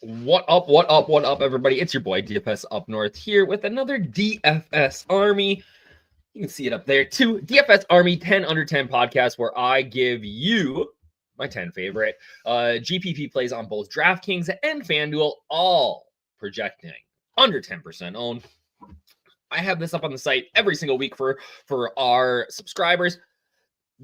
What up, what up, what up, everybody? It's your boy DFS Up North here with another DFS Army. You can see it up there too. DFS Army 10 under 10 podcast where I give you my 10 favorite GPP plays on both DraftKings and FanDuel, all projecting under 10% owned. I have this up on the site every single week for our subscribers.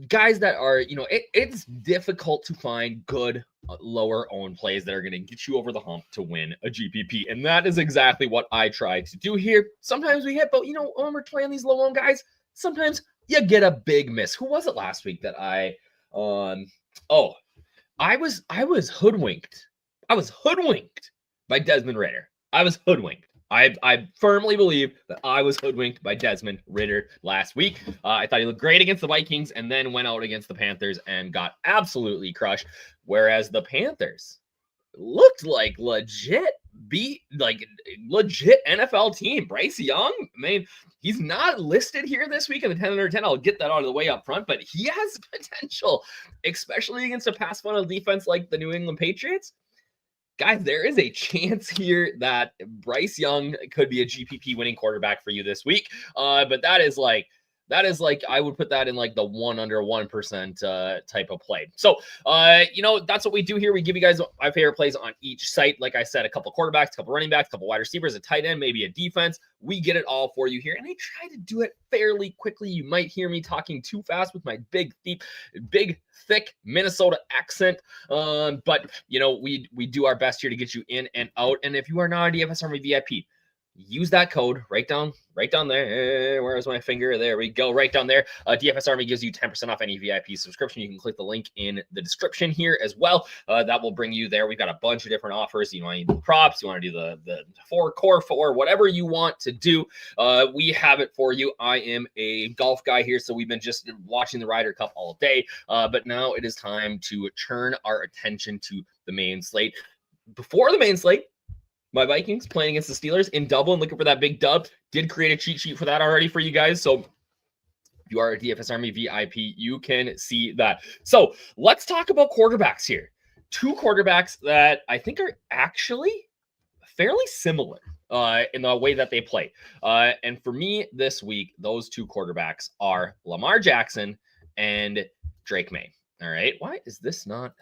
Guys that are, it's difficult to find good lower owned plays that are going to get you over the hump to win a GPP. And that is exactly what I try to do here. Sometimes we hit, but when we're playing these low owned guys, sometimes you get a big miss. Who was it last week that I was hoodwinked. I was hoodwinked by Desmond Ridder. I was hoodwinked. I firmly believe that I was hoodwinked by Desmond Ridder last week. I thought he looked great against the Vikings and then went out against the Panthers and got absolutely crushed. Whereas the Panthers looked like legit NFL team. Bryce Young, he's not listed here this week in the 10 under 10. I'll get that out of the way up front, but he has potential, especially against a pass funnel defense like the New England Patriots. Guys, there is a chance here that Bryce Young could be a GPP winning quarterback for you this week. But that is like I would put that in like the 1 under 1% type of play. So, that's what we do here. We give you guys my favorite plays on each site. Like I said, a couple quarterbacks, a couple running backs, a couple wide receivers, a tight end, maybe a defense. We get it all for you here. And I try to do it fairly quickly. You might hear me talking too fast with my big, thick Minnesota accent. But we do our best here to get you in and out. And if you are not a DFS Army VIP, use that code right down there. Where is my finger? There we go. Right down there. DFS Army gives you 10% off any VIP subscription. You can click the link in the description here as well. That will bring you there. We've got a bunch of different offers. You want to do props, you want to do the core four, whatever you want to do. We have it for you. I am a golf guy here, so we've been just watching the Ryder Cup all day. But now it is time to turn our attention to the main slate. Before the main slate, my Vikings playing against the Steelers in Dublin, looking for that big dub. Did create a cheat sheet for that already for you guys. So if you are a DFS Army VIP, you can see that. So let's talk about quarterbacks here. Two quarterbacks that I think are actually fairly similar in the way that they play. And for me this week, those two quarterbacks are Lamar Jackson and Drake May. All right. Why is this not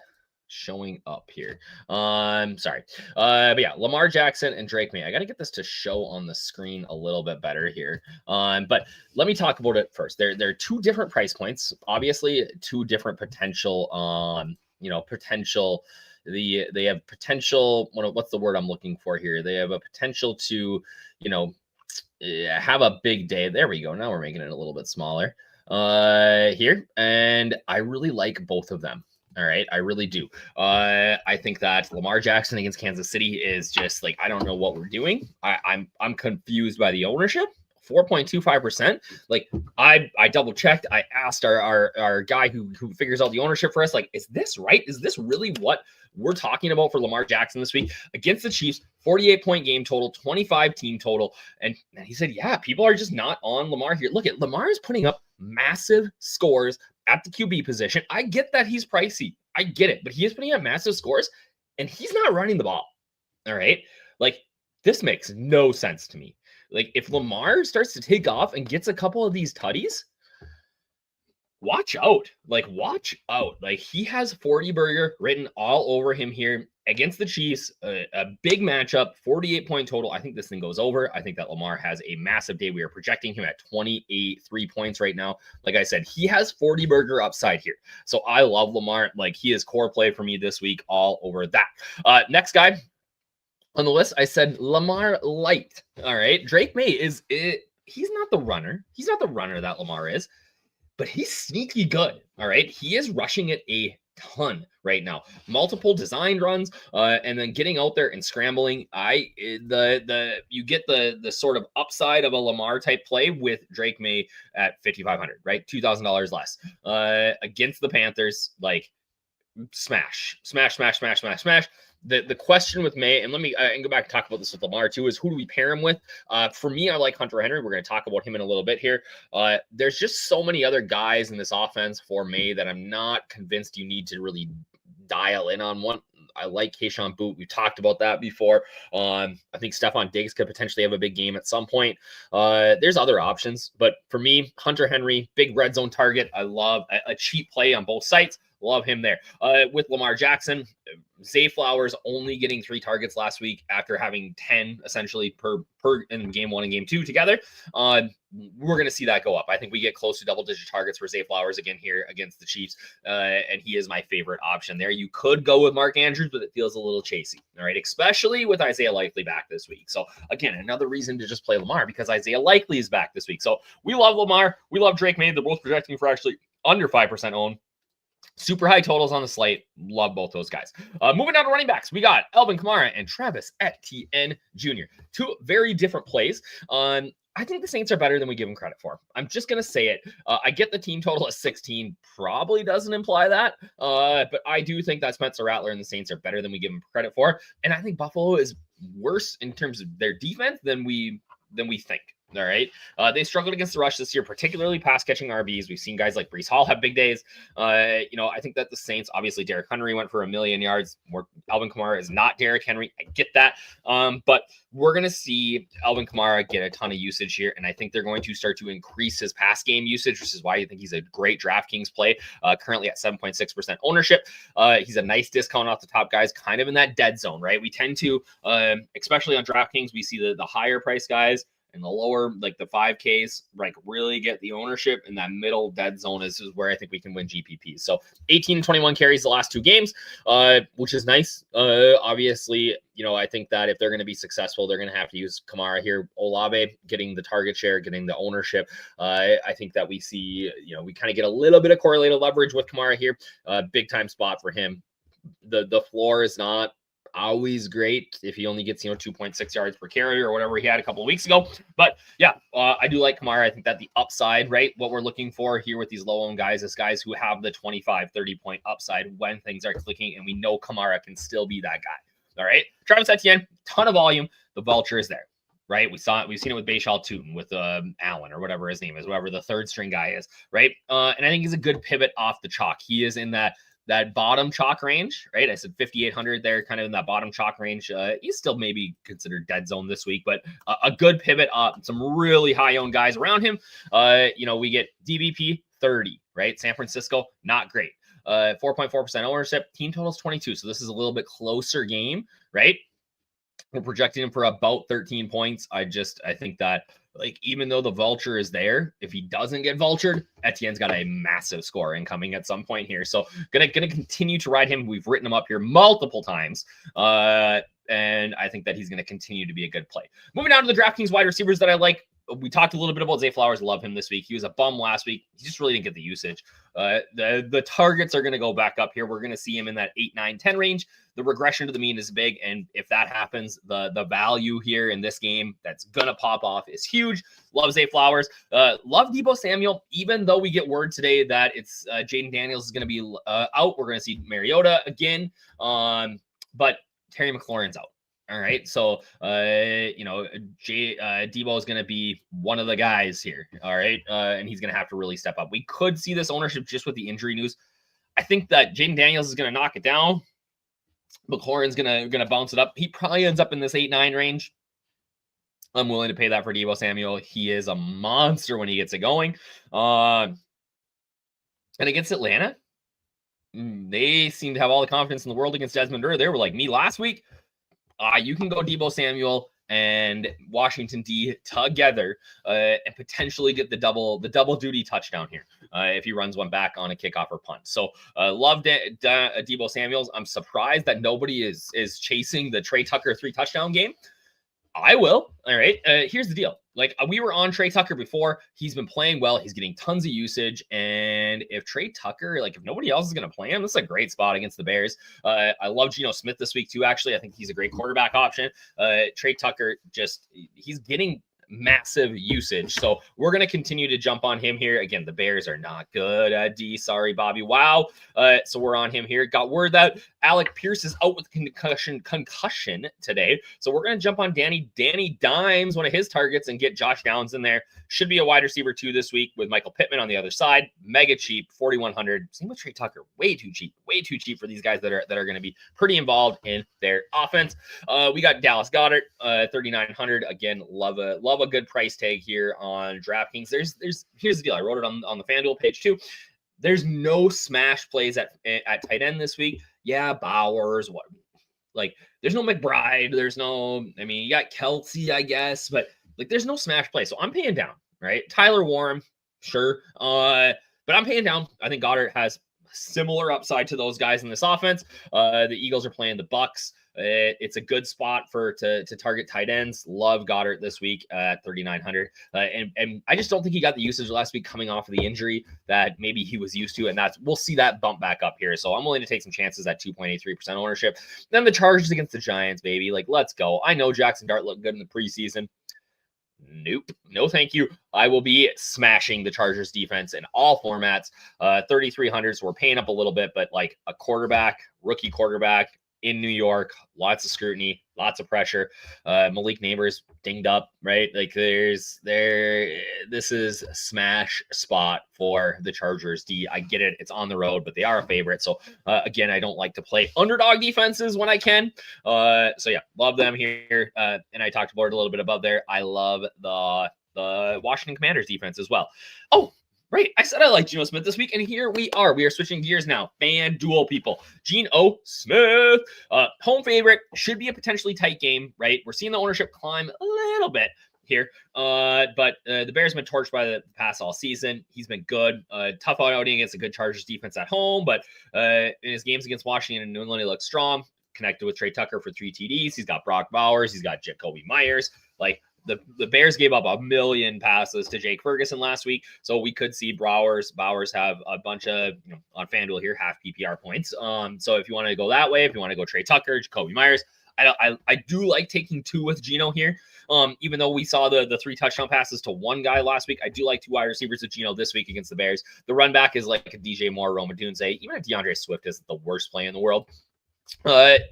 showing up here? Sorry. But yeah, Lamar Jackson and Drake May. I got to get this to show on the screen a little bit better here. But let me talk about it first. They're two different price points, obviously two different potential, potential. They have potential. What's the word I'm looking for here? They have a potential to, have a big day. There we go. Now we're making it a little bit smaller here. And I really like both of them. All right, I really do. I think that Lamar Jackson against Kansas City is just like, I don't know what we're doing. I'm confused by the ownership. 4.25%. Like I double checked. I asked our guy who figures out the ownership for us, like, is this right? Is this really what we're talking about for Lamar Jackson this week against the Chiefs? 48-point game total, 25 team total. And he said, yeah, people are just not on Lamar here. Look at Lamar is putting up massive scores at the QB position. I get that he's pricey. I get it, but he is putting up massive scores and he's not running the ball. All right. Like, this makes no sense to me. Like, if Lamar starts to take off and gets a couple of these tutties, watch out. Like, watch out. Like, he has 40 burger written all over him here against the Chiefs. A big matchup, 48-point total. I think this thing goes over. I think that Lamar has a massive day. We are projecting him at 3 points right now. Like I said, he has 40 burger upside here. So I love Lamar. Like, he is core play for me this week, all over that. Next guy on the list, I said Lamar Light. All right. Drake May he's not the runner. He's not the runner that Lamar is, but he's sneaky good. All right. He is rushing it a ton right now. Multiple designed runs, and then getting out there and scrambling. You get the sort of upside of a Lamar type play with Drake May at 5,500, right? $2,000 less. Against the Panthers, like smash. The question with May, and let me go back and talk about this with Lamar too, is who do we pair him with? For me, I like Hunter Henry. We're going to talk about him in a little bit here. There's just so many other guys in this offense for May that I'm not convinced you need to really dial in on one. I like Keyshawn Boot. We talked about that before. I think Stephon Diggs could potentially have a big game at some point. There's other options, but for me, Hunter Henry, big red zone target. I love a cheap play on both sites. Love him there. With Lamar Jackson, Zay Flowers only getting 3 targets last week after having 10 essentially per in game 1 and game 2 together. We're going to see that go up. I think we get close to double-digit targets for Zay Flowers again here against the Chiefs, and he is my favorite option there. You could go with Mark Andrews, but it feels a little chasey, all right, especially with Isaiah Likely back this week. So, again, another reason to just play Lamar because Isaiah Likely is back this week. So, we love Lamar. We love Drake May. They're both projecting for actually under 5% owned. Super high totals on the slate. Love both those guys. Moving down to running backs, we got Alvin Kamara and Travis Etienne Jr. 2 very different plays. I think the Saints are better than we give them credit for. I'm just going to say it. I get the team total at 16. Probably doesn't imply that. But I do think that Spencer Rattler and the Saints are better than we give them credit for. And I think Buffalo is worse in terms of their defense than we think. All right. They struggled against the rush this year, particularly pass catching RBs. We've seen guys like Breece Hall have big days. I think that the Saints, obviously Derrick Henry went for 1 million yards. Alvin Kamara is not Derrick Henry. I get that. But we're going to see Alvin Kamara get a ton of usage here. And I think they're going to start to increase his pass game usage, which is why I think he's a great DraftKings play, currently at 7.6% ownership. He's a nice discount off the top guys, kind of in that dead zone, right? We tend to, especially on DraftKings, we see the higher price guys and the lower, like the 5Ks, like really get the ownership, in that middle dead zone is where I think we can win GPPs. So 18 and 21 carries the last 2 games, which is nice. Obviously, I think that if they're going to be successful, they're going to have to use Kamara here. Olave getting the target share, getting the ownership. I think that we see, we kind of get a little bit of correlated leverage with Kamara here. Big time spot for him. The floor is not always great if he only gets 2.6 yards per carry or whatever he had a couple of weeks ago, but yeah, I do like Kamara. I think that the upside, right, what we're looking for here with these low owned guys is guys who have the 25-30 point upside when things are clicking, and we know Kamara can still be that guy. All right, Travis Etienne, ton of volume. The vulture is there, right? We've seen it with Bayshal Tootin, with Allen or whatever his name is, whoever the third string guy is, right? And I think he's a good pivot off the chalk. He is in that bottom chalk range, right? I said 5,800 there, kind of in that bottom chalk range. He's still maybe considered dead zone this week, but a good pivot up. Some really high owned guys around him. We get DBP 30, right? San Francisco, not great. 4.4% ownership. Team totals 22. So this is a little bit closer game, right? We're projecting him for about 13 points. I think that, even though the vulture is there, if he doesn't get vultured, Etienne's got a massive score incoming at some point here. So gonna continue to ride him. We've written him up here multiple times. And I think that he's going to continue to be a good play. Moving on to the DraftKings wide receivers that I like. We talked a little bit about Zay Flowers. Love him this week. He was a bum last week. He just really didn't get the usage. The targets are going to go back up here. We're going to see him in that 8, 9, 10 range. The regression to the mean is big. And if that happens, the value here in this game that's going to pop off is huge. Love Zay Flowers. Love Deebo Samuel, even though we get word today that it's Jaden Daniels is going to be out. We're going to see Mariota again. But Terry McLaurin's out. All right. So, Deebo is going to be one of the guys here. All right. And he's going to have to really step up. We could see this ownership just with the injury news. I think that Jaden Daniels is going to knock it down. McLaurin's going to bounce it up. He probably ends up in this 8-9 range. I'm willing to pay that for Deebo Samuel. He is a monster when he gets it going. And against Atlanta, they seem to have all the confidence in the world against Desmond Ridder. They were like me last week. You can go Deebo Samuel and Washington D together and potentially get the double duty touchdown here if he runs one back on a kickoff or punt. So love Deebo Samuels. I'm surprised that nobody is chasing the Trey Tucker 3 touchdown game. I will. All right. Here's the deal. We were on Trey Tucker before. He's been playing well. He's getting tons of usage. And if Trey Tucker, if nobody else is going to play him, this is a great spot against the Bears. I love Geno Smith this week too, actually. I think he's a great quarterback option. Trey Tucker, he's getting massive usage. So we're going to continue to jump on him here. Again, the Bears are not good at D. Sorry, Bobby. Wow. So we're on him here. Got word that Alec Pierce is out with concussion today. So we're going to jump on Danny Dimes, one of his targets, and get Josh Downs in there. Should be a wide receiver 2 this week with Michael Pittman on the other side. Mega cheap, 4,100. Same with Trey Tucker. Way too cheap for these guys that are going to be pretty involved in their offense. We got Dallas Goedert, 3,900. Again, love a good price tag here on DraftKings. Here's the deal. I wrote it on the FanDuel page too. There's no smash plays at tight end this week. Yeah, Bowers, there's no McBride. You got Kelsey, I guess, but there's no smash play. So I'm paying down, right? Tyler Warren, sure. But I'm paying down. I think Goddard has similar upside to those guys in this offense. The Eagles are playing the Bucks. It's a good spot to target tight ends. Love Goddard this week at 3,900. And I just don't think he got the usage last week coming off of the injury that maybe he was used to. And we'll see that bump back up here. So I'm willing to take some chances at 2.83% ownership. Then the Chargers against the Giants, baby. Let's go. I know Jackson Dart looked good in the preseason. Nope. No, thank you. I will be smashing the Chargers defense in all formats. 3,300. So we're paying up a little bit, but a rookie quarterback in New York, lots of scrutiny, lots of pressure. Malik Neighbors dinged up, right? This is a smash spot for the Chargers D. I get it. It's on the road, but they are a favorite. So again, I don't like to play underdog defenses when I can. So yeah, love them here. And I talked about it a little bit above there. I love the Washington Commanders defense as well. Oh, right. I said I like Geno Smith this week, and here we are. We are switching gears now. FanDuel, people. Geno Smith, home favorite. Should be a potentially tight game, right? We're seeing the ownership climb a little bit here. But the Bears have been torched by the pass all season. He's been good. Tough outing against a good Chargers defense at home, but in his games against Washington and New England, he looks strong. Connected with Trey Tucker for 3 TDs. He's got Brock Bowers. He's got Jacoby Myers. The Bears gave up 1 million passes to Jake Ferguson last week, so we could see Bowers have a bunch of, on FanDuel here, half PPR points. So if you want to go that way, if you want to go Trey Tucker, Jacoby Myers, I do like taking 2 with Geno here. Even though we saw the 3 touchdown passes to 1 guy last week, I do like 2 wide receivers with Geno this week against the Bears. The run back is like a DJ Moore, Rome Odunze. Even if DeAndre Swift isn't the worst play in the world.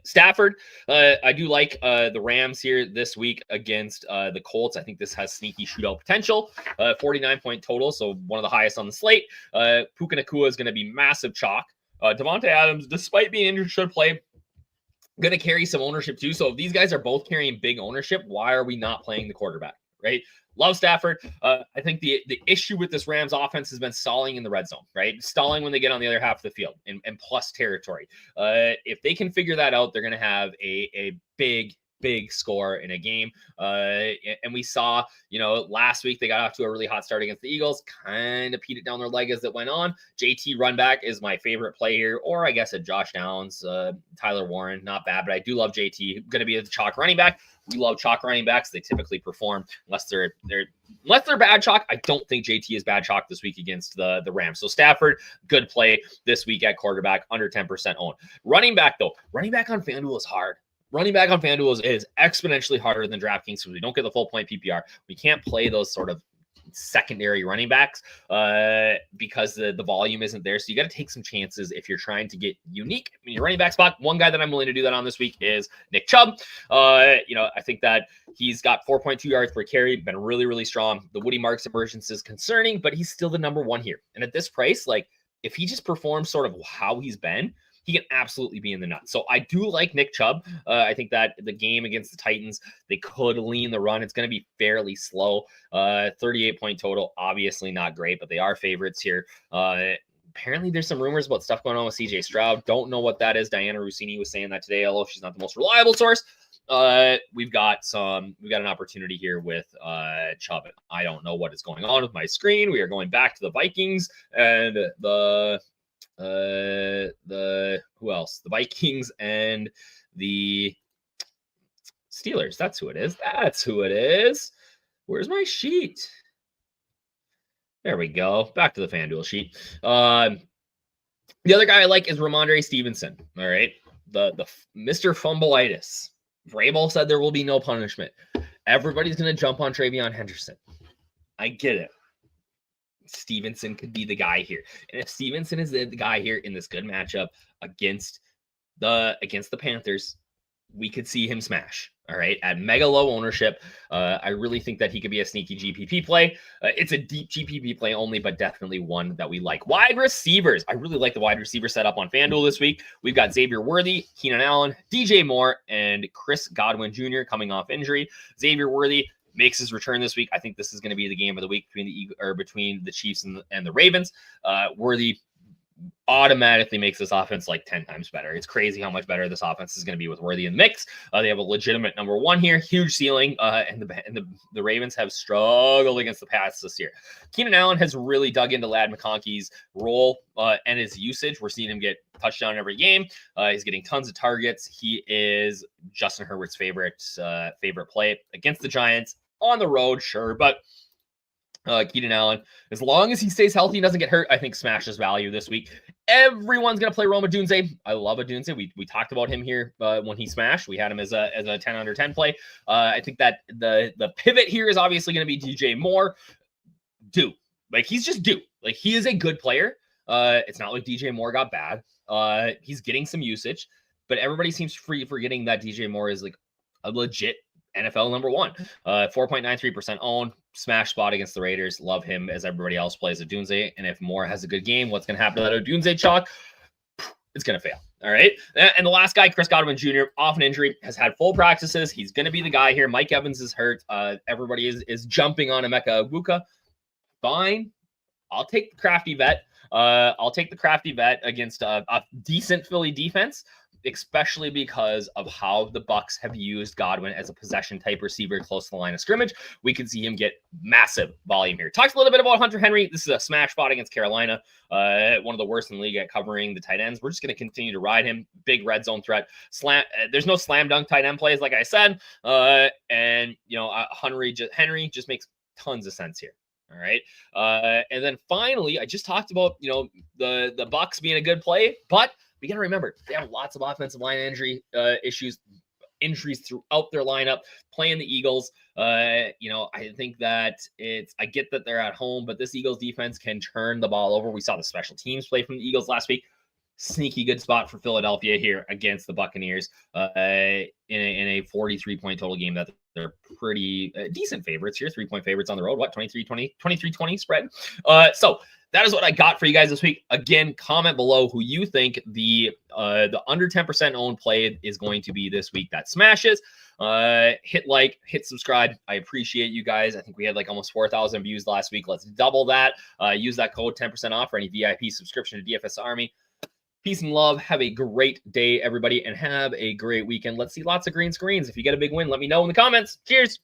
Stafford, I do like the Rams here this week against the Colts. I think this has sneaky shootout potential. 49-point total, so one of the highest on the slate. Puka Nacua is going to be massive chalk. Devontae Adams, despite being injured, should play. Going to carry some ownership too. So if these guys are both carrying big ownership, why are we not playing the quarterback, right? Love Stafford. I think the issue with this Rams offense has been stalling in the red zone, right? Stalling when they get on the other half of the field and plus territory. If they can figure that out, they're going to have a big score in a game. And we saw, last week they got off to a really hot start against the Eagles, kind of peed it down their leg as it went on. JT run back is my favorite play here, or I guess a Josh Downs, Tyler Warren, not bad, but I do love JT. Going to be the chalk running back. We love chalk running backs. They typically perform unless they're bad chalk. I don't think JT is bad chalk this week against the Rams. So Stafford, good play this week at quarterback, under 10% owned. Running back though, running back on FanDuel is hard. Running back on FanDuel is exponentially harder than DraftKings because we don't get the full point PPR. We can't play those sort of secondary running backs because the volume isn't there. So you got to take some chances if you're trying to get unique in your running back spot. One guy that I'm willing to do that on this week is Nick Chubb. I think that he's got 4.2 yards per carry, been really, really strong. The Woody Marks emergence is concerning, but he's still the number 1 here. And at this price, if he just performs sort of how he's been, he can absolutely be in the nuts. So I do like Nick Chubb. I think that the game against the Titans, they could lean the run. It's going to be fairly slow. 38-point total, obviously not great, but they are favorites here. Apparently there's some rumors about stuff going on with CJ Stroud. Don't know what that is. Diana Rossini was saying that today, although she's not the most reliable source. We've got an opportunity here with Chubb. I don't know what is going on with my screen. We are going back to the Vikings and who else? The Vikings and the Steelers. That's who it is. Where's my sheet? There we go. Back to the FanDuel sheet. The other guy I like is Ramondre Stevenson. All right. The Mr. Fumbleitis. Vrabel said there will be no punishment. everybody's going to jump on Travion Henderson. I get it. Stevenson could be the guy here. And if Stevenson is the guy here in this good matchup against the Panthers, we could see him smash. All right. At mega low ownership, I really think that he could be a sneaky GPP play. It's a deep GPP play only, but definitely one that we like. Wide receivers. I really like the wide receiver setup on FanDuel this week. We've got Xavier Worthy, Keenan Allen, DJ Moore, and Chris Godwin Jr. coming off injury. Xavier Worthy makes his return this week. I think this is going to be the game of the week between the Chiefs and the Ravens. Worthy automatically makes this offense like 10 times better. It's crazy how much better this offense is going to be with Worthy in the mix. They have a legitimate number one here, huge ceiling, and the Ravens have struggled against the pass this year. Keenan Allen has really dug into Ladd McConkey's role and his usage. We're seeing him get touchdown every game. He's getting tons of targets. He is Justin Herbert's favorite play against the Giants on the road, sure, but Keenan Allen, as long as he stays healthy and doesn't get hurt, I think smashes value this week. Everyone's going to play Rome Odunze. I love Odunze. We talked about him here when he smashed. We had him as a 10 under 10 play. I think that the pivot here is obviously going to be DJ Moore. He's just due. Like, he is a good player. It's not like DJ Moore got bad. He's getting some usage, but everybody seems forgetting that DJ Moore is like a legit NFL number one. 4.93% owned. Smash spot against the Raiders. Love him as everybody else plays Odunze. And if Moore has a good game, what's going to happen to that Odunze chalk? It's going to fail. All right. And the last guy, Chris Godwin Jr., off an injury, has had full practices. He's going to be the guy here. Mike Evans is hurt. Everybody is jumping on Emeka Egbuka. Fine. I'll take the crafty vet. Against a decent Philly defense, especially because of how the Bucs have used Godwin as a possession type receiver close to the line of scrimmage. We can see him get massive volume here. Talked a little bit about Hunter Henry. This is a smash spot against Carolina. One of the worst in the league at covering the tight ends. We're just going to continue to ride him. Big red zone threat. There's no slam dunk tight end plays, like I said. Henry just makes tons of sense here. All right. And then finally, I just talked about, the Bucs being a good play, but we got to remember they have lots of offensive line injuries throughout their lineup, playing the Eagles. I think that I get that they're at home, but this Eagles defense can turn the ball over. We saw the special teams play from the Eagles last week. Sneaky good spot for Philadelphia here against the Buccaneers in a 43-point total game that they're pretty decent favorites here. 3-point favorites on the road. 23-20 spread. So that is what I got for you guys this week. Again, comment below who you think the under 10% owned play is going to be this week that smashes. Hit like, hit subscribe. I appreciate you guys. I think we had like almost 4,000 views last week. Let's double that. Use that code 10% off for any VIP subscription to DFS Army. Peace and love. Have a great day, everybody, and have a great weekend. Let's see lots of green screens. If you get a big win, let me know in the comments. Cheers.